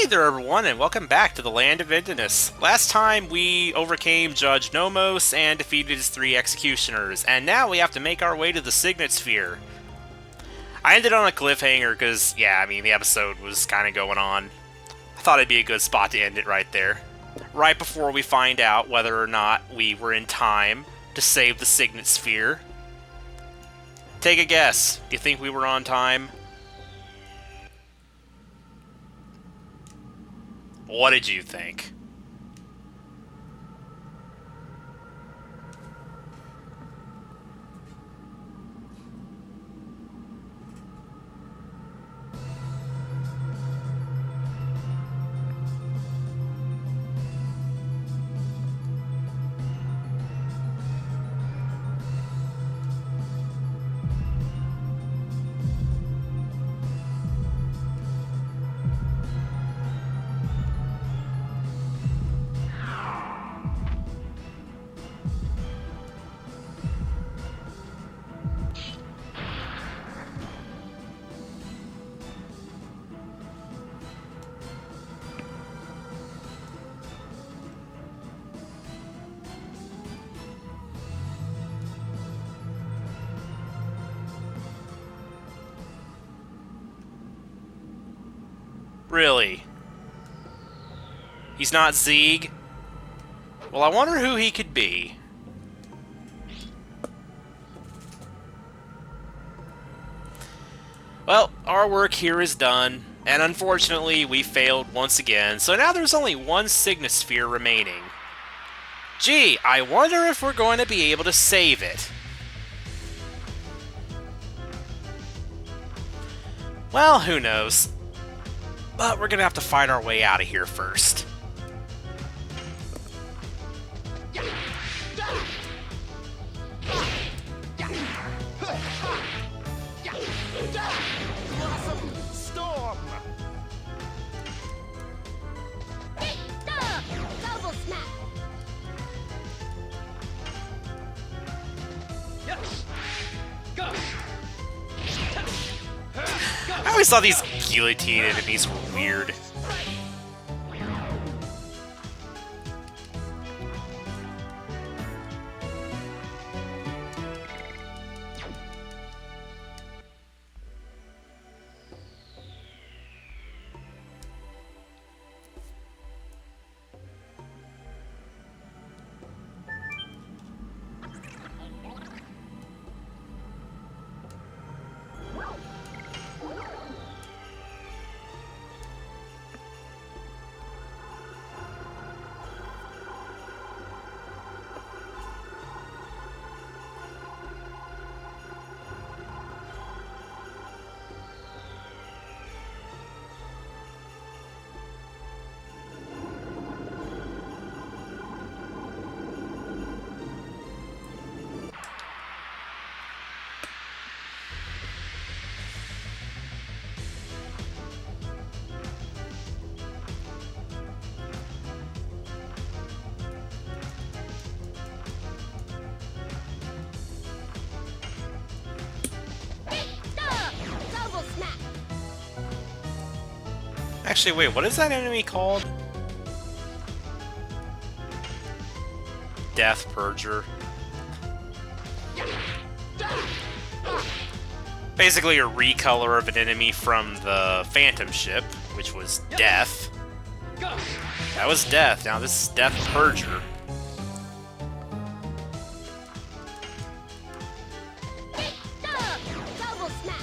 Hey there everyone, and welcome back to the Land of Indinus. Last time we overcame Judge Nomos and defeated his 3 executioners, and now we have to make our way to the Signet Sphere. I ended on a cliffhanger because, the episode was kind of going on. I thought it'd be a good spot to end it right there. Right before we find out whether or not we were in time to save the Signet Sphere. Take a guess. Do you think we were on time? What did you think? Really? He's not Zeeg? Well, I wonder who he could be. Well, our work here is done, and unfortunately we failed once again, so now there's only one Signet Sphere remaining. Gee, I wonder if we're going to be able to save it. Well, who knows? But we're gonna have to fight our way out of here first. Storm! Double snap! I always thought these guillotine enemies were weird. Double snap! Actually, wait, what is that enemy called? Death Purger. Basically a recolor of an enemy from the Phantom ship, which was Death. That was Death, now this is Death Purger. Double snap!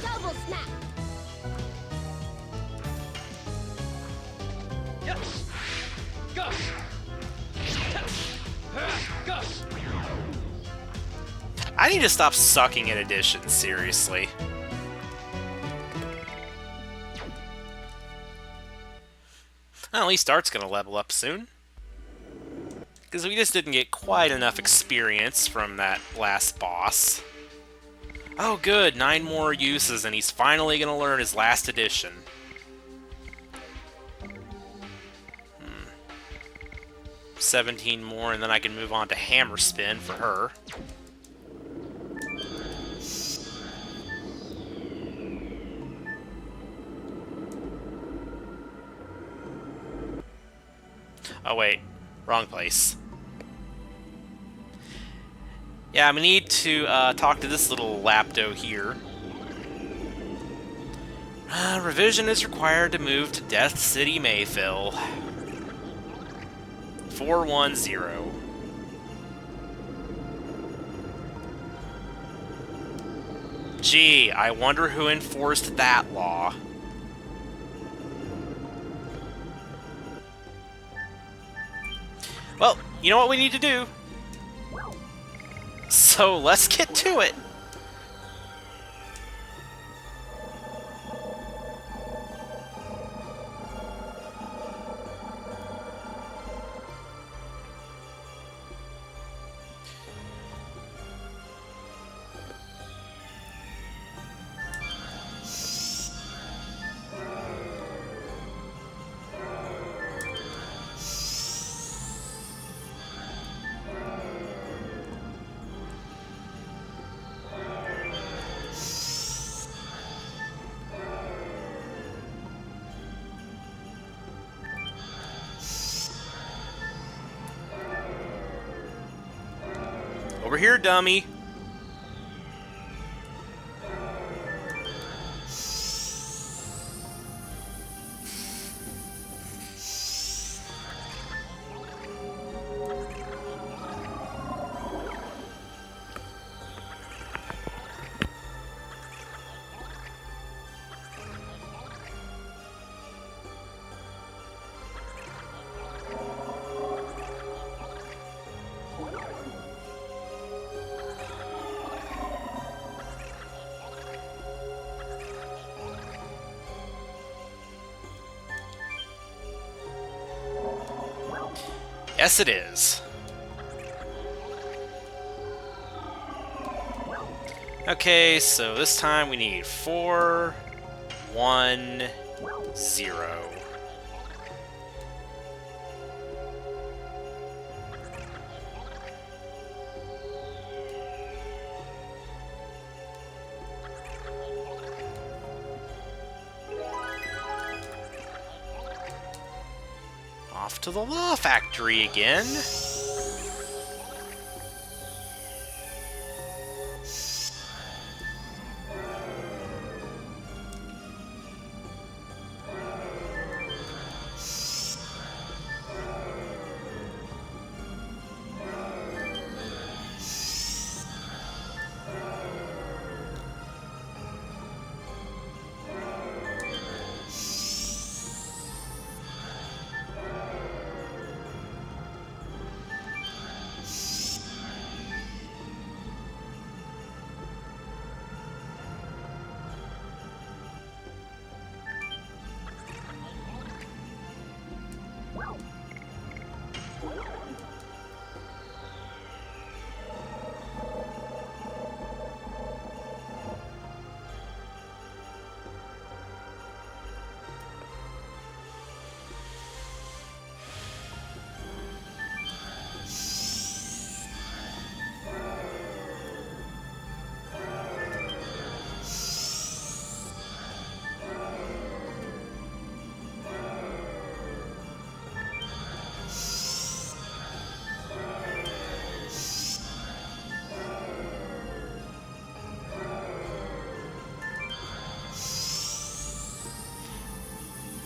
Double snap! I need to stop sucking at additions, seriously. Well, at least Art's gonna level up soon. Because we just didn't get quite enough experience from that last boss. Oh good, 9 more uses and he's finally gonna learn his last edition. 17 more, and then I can move on to hammer spin for her. Oh wait, wrong place. Yeah, we need to talk to this little Lapdo here. Revision is required to move to Death City Mayfil. 410. Gee, I wonder who enforced that law. Well, you know what we need to do? So let's get to it. Over here, dummy. Yes, it is. Okay, so this time we need 4, 1, 0. Off to the Law Factory again.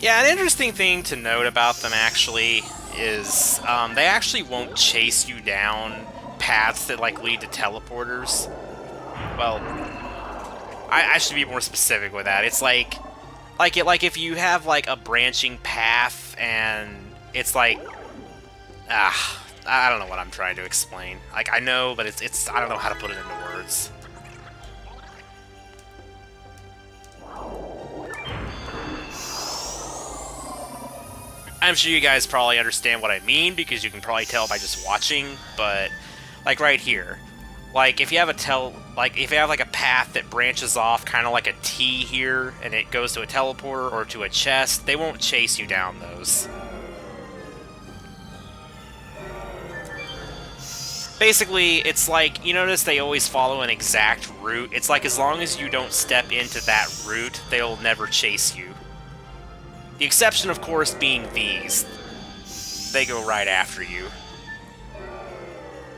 Yeah, an interesting thing to note about them actually is they actually won't chase you down paths that like lead to teleporters. Well, I should be more specific with that. It's like if you have like a branching path and it's like I don't know what I'm trying to explain. Like I know, but it's I don't know how to put it into words. I'm sure you guys probably understand what I mean because you can probably tell by just watching, but like right here, like if you have like a path that branches off kind of like a T here and it goes to a teleporter or to a chest, they won't chase you down those. Basically, it's like, you notice they always follow an exact route. It's like as long as you don't step into that route, they'll never chase you. The exception, of course, being these. They go right after you.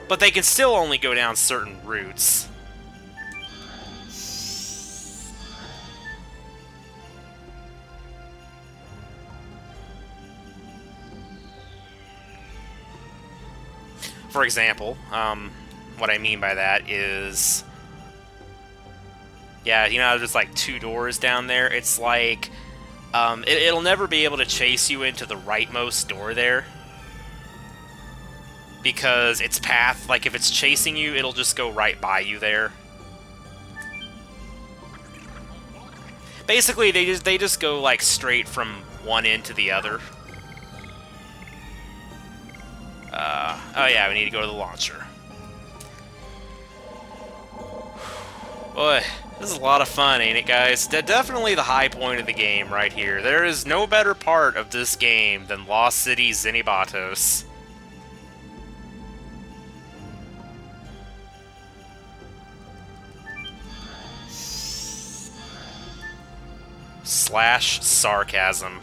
But they can still only go down certain routes. For example, what I mean by that is... Yeah, you know, there's like 2 doors down there. It's like... it'll never be able to chase you into the rightmost door there. Because its path, like if it's chasing you, it'll just go right by you there. Basically, they just go like straight from one end to the other. Oh yeah, we need to go to the launcher. Boy, this is a lot of fun, ain't it, guys? Definitely the high point of the game right here. There is no better part of this game than Lost City Zenibatos. / sarcasm.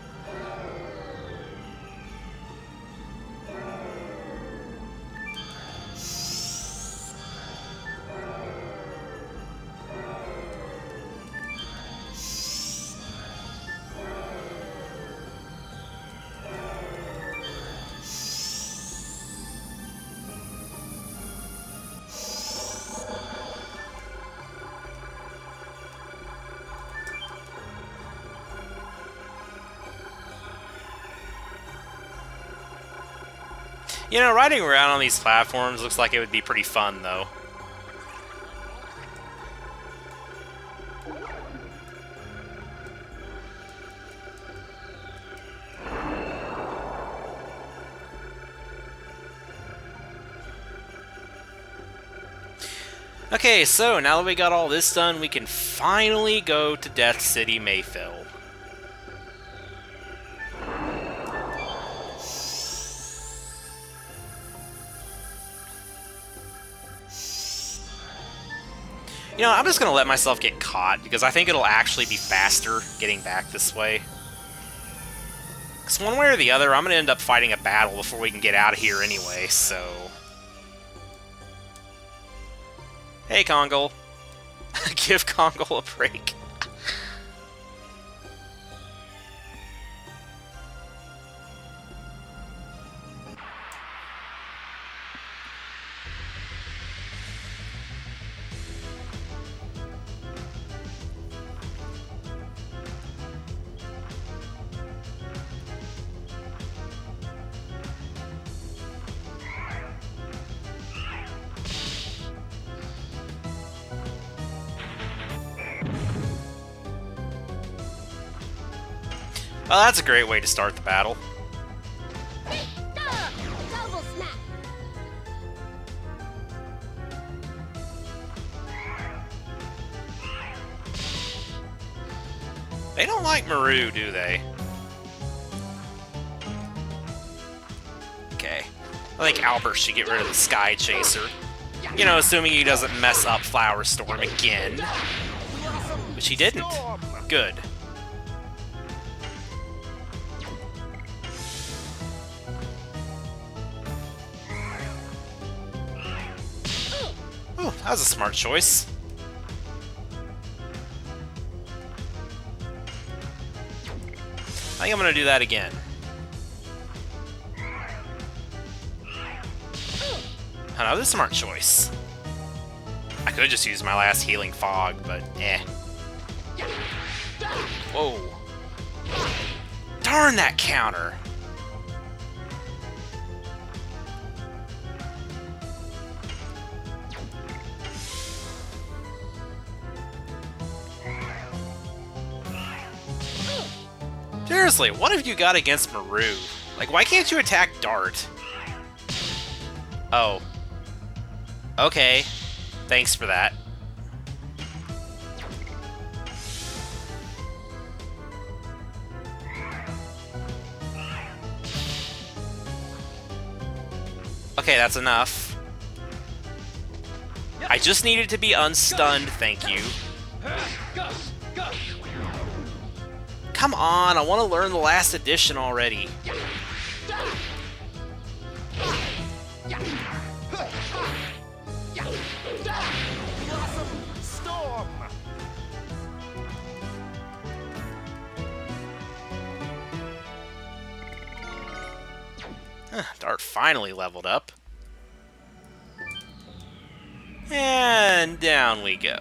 You know, riding around on these platforms looks like it would be pretty fun, though. Okay, so now that we got all this done, we can finally go to Death City Mayfil. You know, I'm just going to let myself get caught, because I think it'll actually be faster getting back this way. Because one way or the other, I'm going to end up fighting a battle before we can get out of here anyway, so... Hey, Kongol. Give Kongol a break. Well, that's a great way to start the battle. Double smack. They don't like Maru, do they? Okay. I think Albert should get rid of the Sky Chaser. You know, assuming he doesn't mess up Flower Storm again. Which he didn't. Good. Oh, that was a smart choice. I think I'm gonna do that again. Another smart choice. I could just use my last healing fog, but eh. Whoa. Darn that counter! Seriously, what have you got against Maru? Like, why can't you attack Dart? Oh. Okay. Thanks for that. Okay, that's enough. I just needed to be unstunned, thank you. Come on, I want to learn the last edition already. Storm! Dart finally leveled up. And down we go.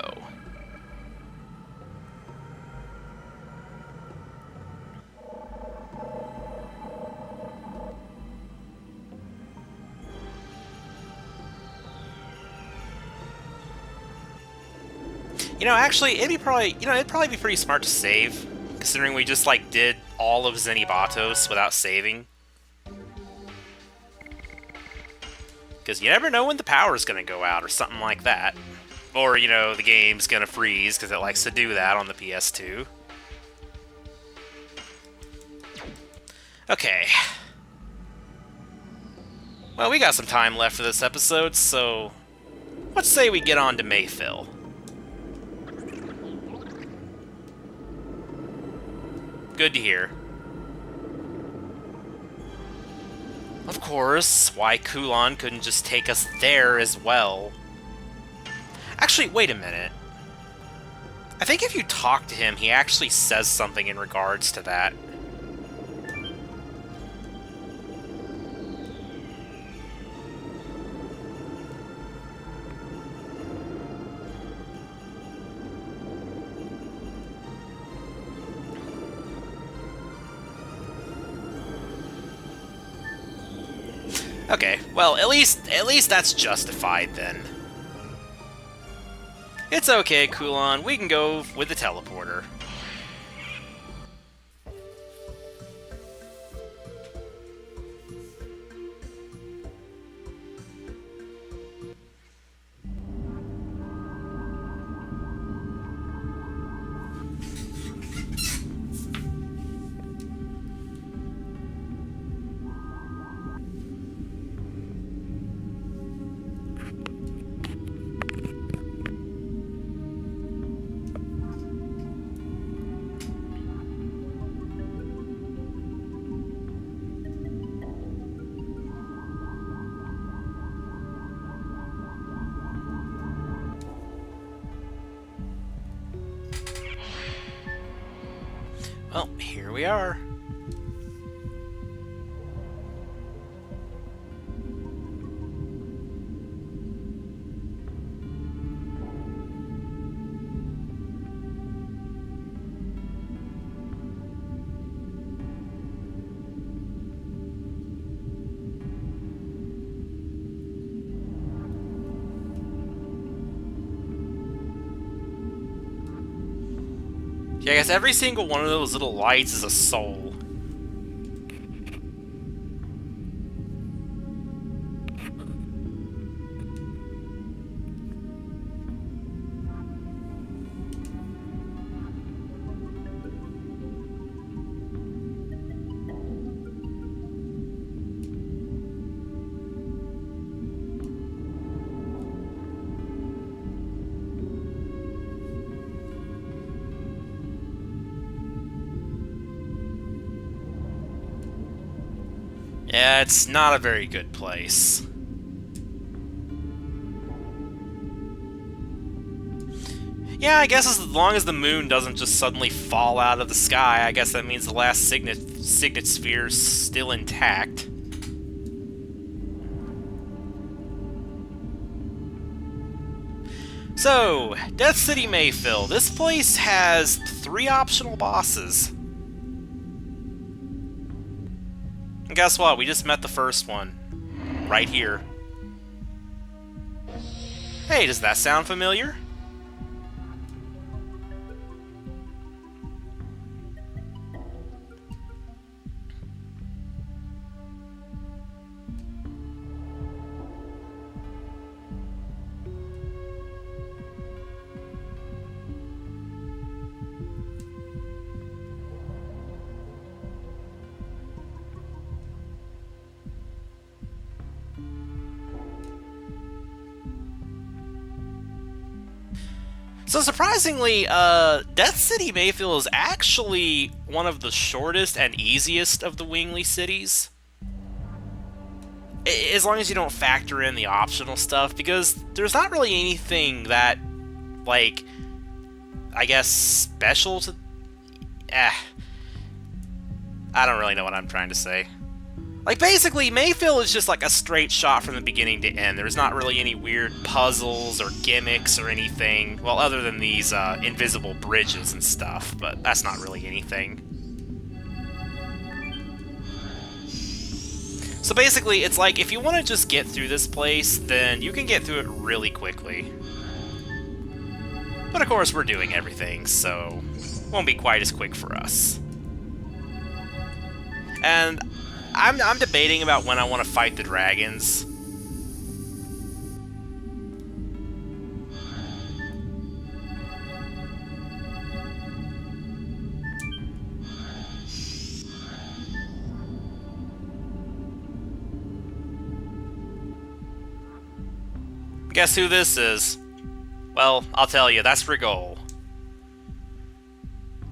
You know, actually, it'd probably be pretty smart to save, considering we just, like, did all of Zenibatos without saving. Because you never know when the power's gonna go out, or something like that. Or, you know, the game's gonna freeze, because it likes to do that on the PS2. Okay. Well, we got some time left for this episode, so let's say we get on to Mayfil. Good to hear. Of course, why Kulon couldn't just take us there as well. Actually, wait a minute. I think if you talk to him, he actually says something in regards to that. Okay, well, at least that's justified then. It's okay, Kulon. We can go with the teleporter. Well, here we are. Yeah, I guess every single one of those little lights is a soul. Yeah, it's not a very good place. Yeah, I guess as long as the moon doesn't just suddenly fall out of the sky, I guess that means the last signet sphere's still intact. So, Death City Mayfil. This place has 3 optional bosses. And guess what? We just met the first one. Right here. Hey, does that sound familiar? So surprisingly, Death City Mayfil is actually one of the shortest and easiest of the Wingly cities. As long as you don't factor in the optional stuff, because there's not really anything that, like, I guess, special to... I don't really know what I'm trying to say. Like, basically, Mayfil is just like a straight shot from the beginning to end. There's not really any weird puzzles or gimmicks or anything. Well, other than these invisible bridges and stuff, but that's not really anything. So basically, it's like, if you want to just get through this place, then you can get through it really quickly. But of course, we're doing everything, so it won't be quite as quick for us. And I'm debating about when I want to fight the dragons. Guess who this is? Well, I'll tell you, that's Dragoon.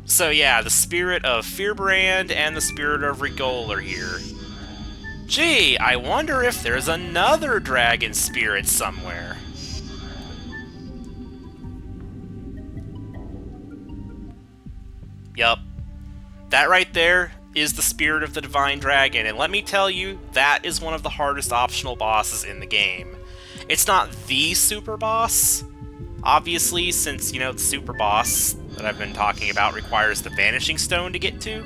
So yeah, the spirit of Fearbrand and the spirit of Dragoon are here. Gee, I wonder if there's another dragon spirit somewhere. Yup. That right there is the spirit of the Divine Dragon, and let me tell you, that is one of the hardest optional bosses in the game. It's not the super boss, obviously, since, you know, the super boss that I've been talking about requires the Vanishing Stone to get to.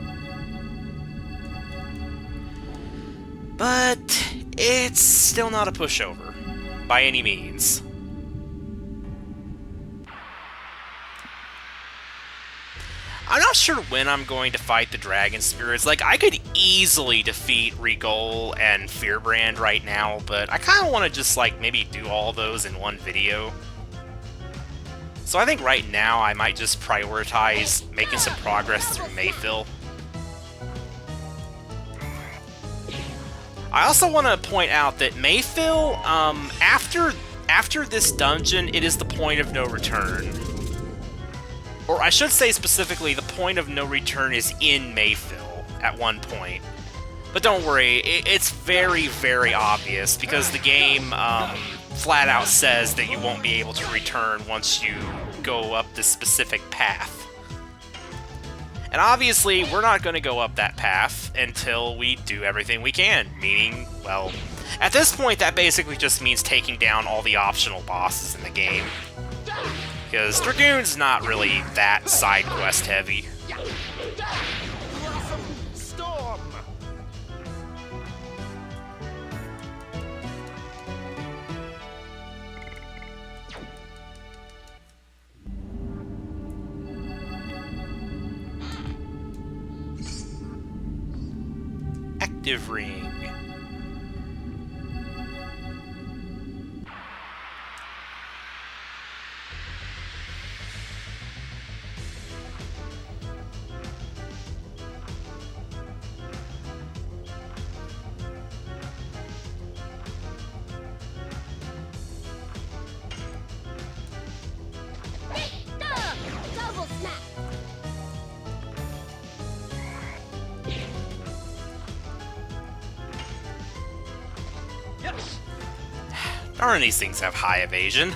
But it's still not a pushover, by any means. I'm not sure when I'm going to fight the dragon spirits. Like, I could easily defeat Dragoon and Fearbrand right now, but I kind of want to just, like, maybe do all those in one video. So I think right now I might just prioritize making some progress through Mayfil. I also want to point out that Mayfil, after this dungeon, it is the point of no return. Or I should say specifically, the point of no return is in Mayfil at one point. But don't worry, it's very, very obvious, because the game flat out says that you won't be able to return once you go up this specific path. And obviously, we're not going to go up that path until we do everything we can, meaning, well, at this point, that basically just means taking down all the optional bosses in the game. Because Dragoon's not really that side quest heavy. Storm. Active ring. Double smack. Yes. Darn, these things have high evasion.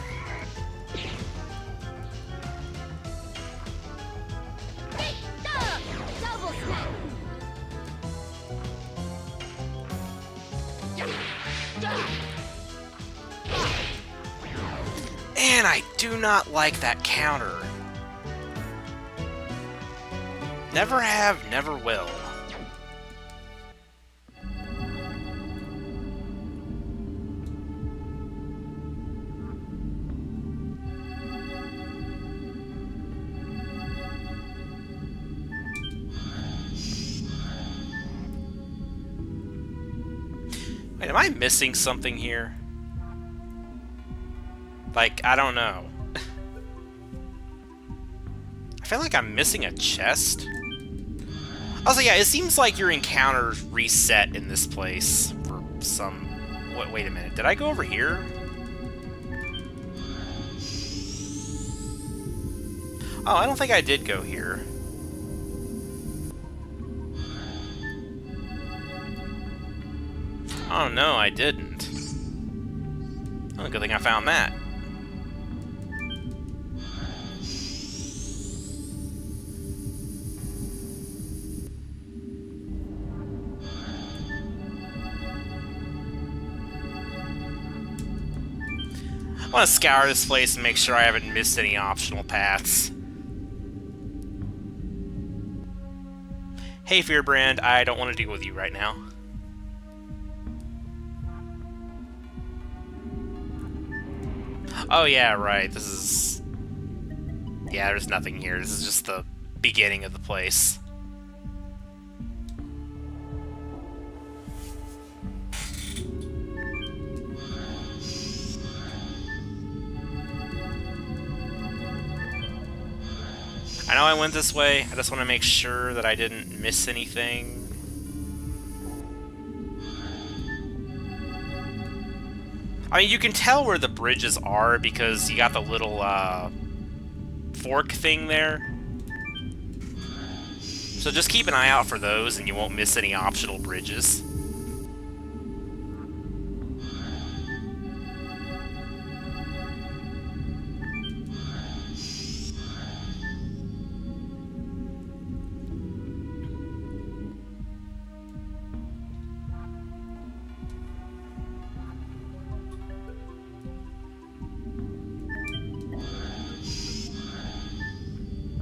Double smack. And I do not like that counter. Never have, never will. Wait, am I missing something here? Like, I don't know. I feel like I'm missing a chest. Also, yeah, it seems like your encounters reset in this place for some... Wait a minute, did I go over here? Oh, I don't think I did go here. Oh no, I didn't. Oh, good thing I found that. I want to scour this place and make sure I haven't missed any optional paths. Hey, Fearbrand, I don't want to deal with you right now. Oh yeah, right, this is... Yeah, there's nothing here. This is just the beginning of the place. I know I went this way, I just want to make sure that I didn't miss anything. I mean, you can tell where the bridges are because you got the little, fork thing there. So just keep an eye out for those and you won't miss any optional bridges.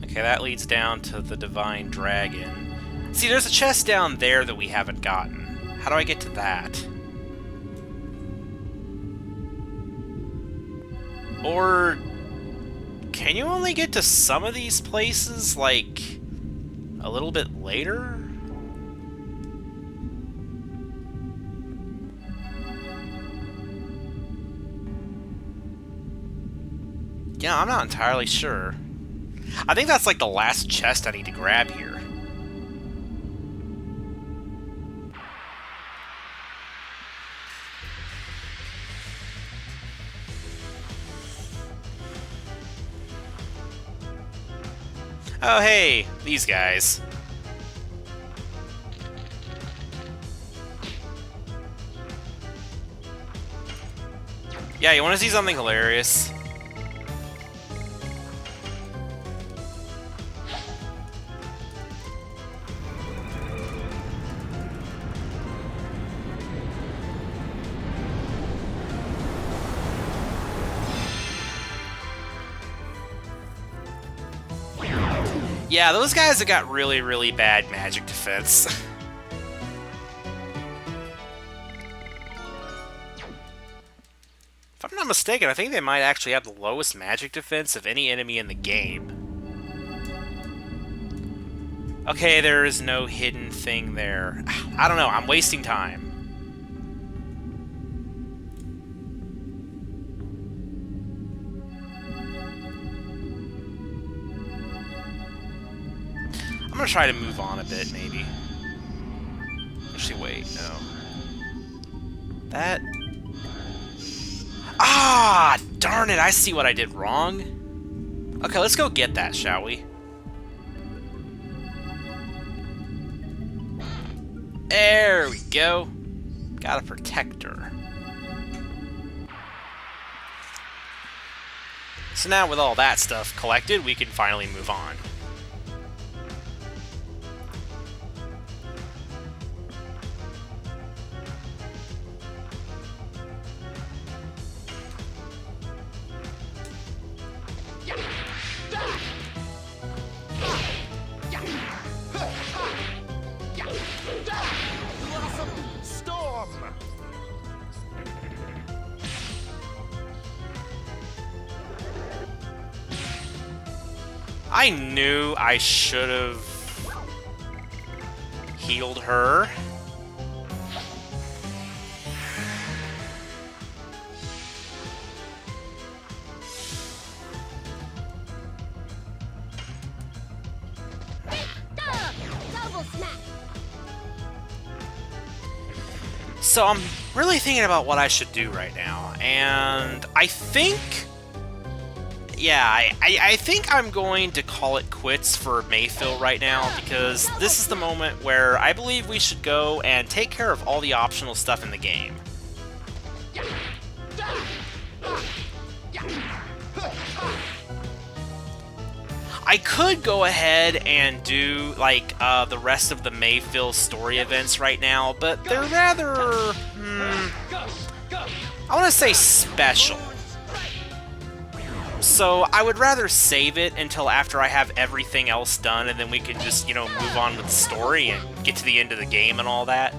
Okay, that leads down to the Divine Dragon. See, there's a chest down there that we haven't gotten. How do I get to that? Or... can you only get to some of these places, like, a little bit later? Yeah, I'm not entirely sure. I think that's like the last chest I need to grab here. Oh hey, these guys. Yeah, you want to see something hilarious? Yeah, those guys have got really, really bad magic defense. If I'm not mistaken, I think they might actually have the lowest magic defense of any enemy in the game. Okay, there is no hidden thing there. I don't know, I'm wasting time. I'm gonna try to move on a bit, maybe. Actually, wait, no. That... Ah, darn it, I see what I did wrong. Okay, let's go get that, shall we? There we go. Got a protector. So now with all that stuff collected, we can finally move on. I knew I should have healed her. Double smack. So I'm really thinking about what I should do right now, and I think... yeah, I think I'm going to call it quits for Mayfil right now, because this is the moment where I believe we should go and take care of all the optional stuff in the game. I could go ahead and do, like, the rest of the Mayfil story events right now, but they're rather, I want to say special. So I would rather save it until after I have everything else done, and then we can just, you know, move on with the story and get to the end of the game and all that.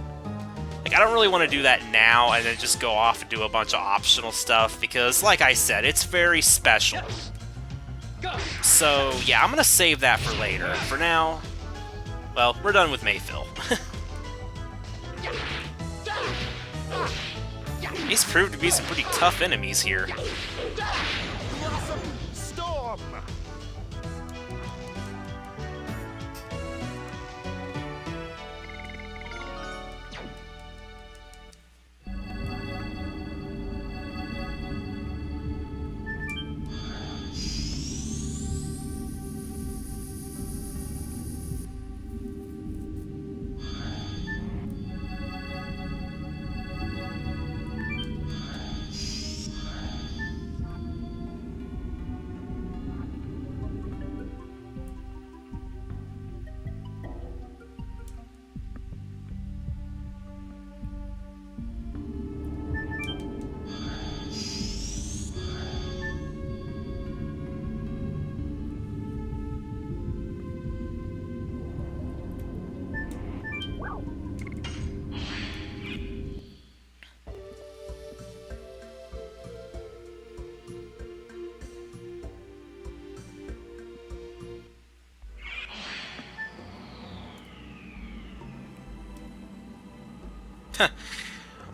Like, I don't really want to do that now and then just go off and do a bunch of optional stuff, because, like I said, it's very special. So, yeah, I'm gonna save that for later. For now, well, we're done with Mayfil. These proved to be some pretty tough enemies here. Storm.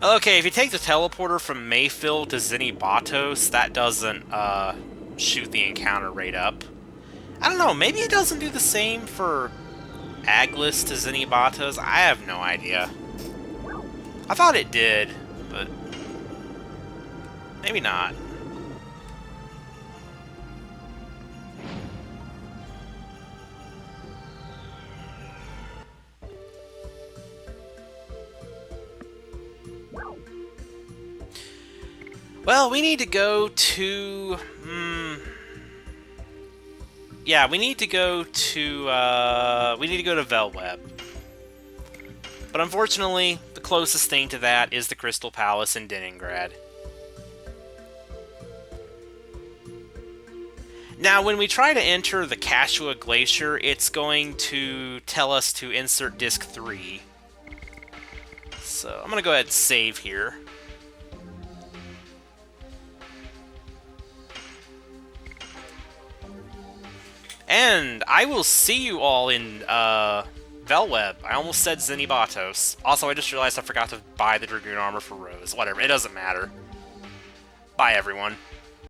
Okay, if you take the teleporter from Mayfil to Zenibatos, that doesn't, shoot the encounter rate up. I don't know, maybe it doesn't do the same for Aglis to Zenibatos? I have no idea. I thought it did, but maybe not. Well, we need to go to... yeah, we need to go to Velweb. But unfortunately, the closest thing to that is the Crystal Palace in Leningrad. Now, when we try to enter the Kashua Glacier, it's going to tell us to insert Disc 3. So, I'm going to go ahead and save here. And I will see you all in Velweb. I almost said Zenibatos. Also, I just realized I forgot to buy the Dragoon armor for Rose. Whatever, it doesn't matter. Bye, everyone.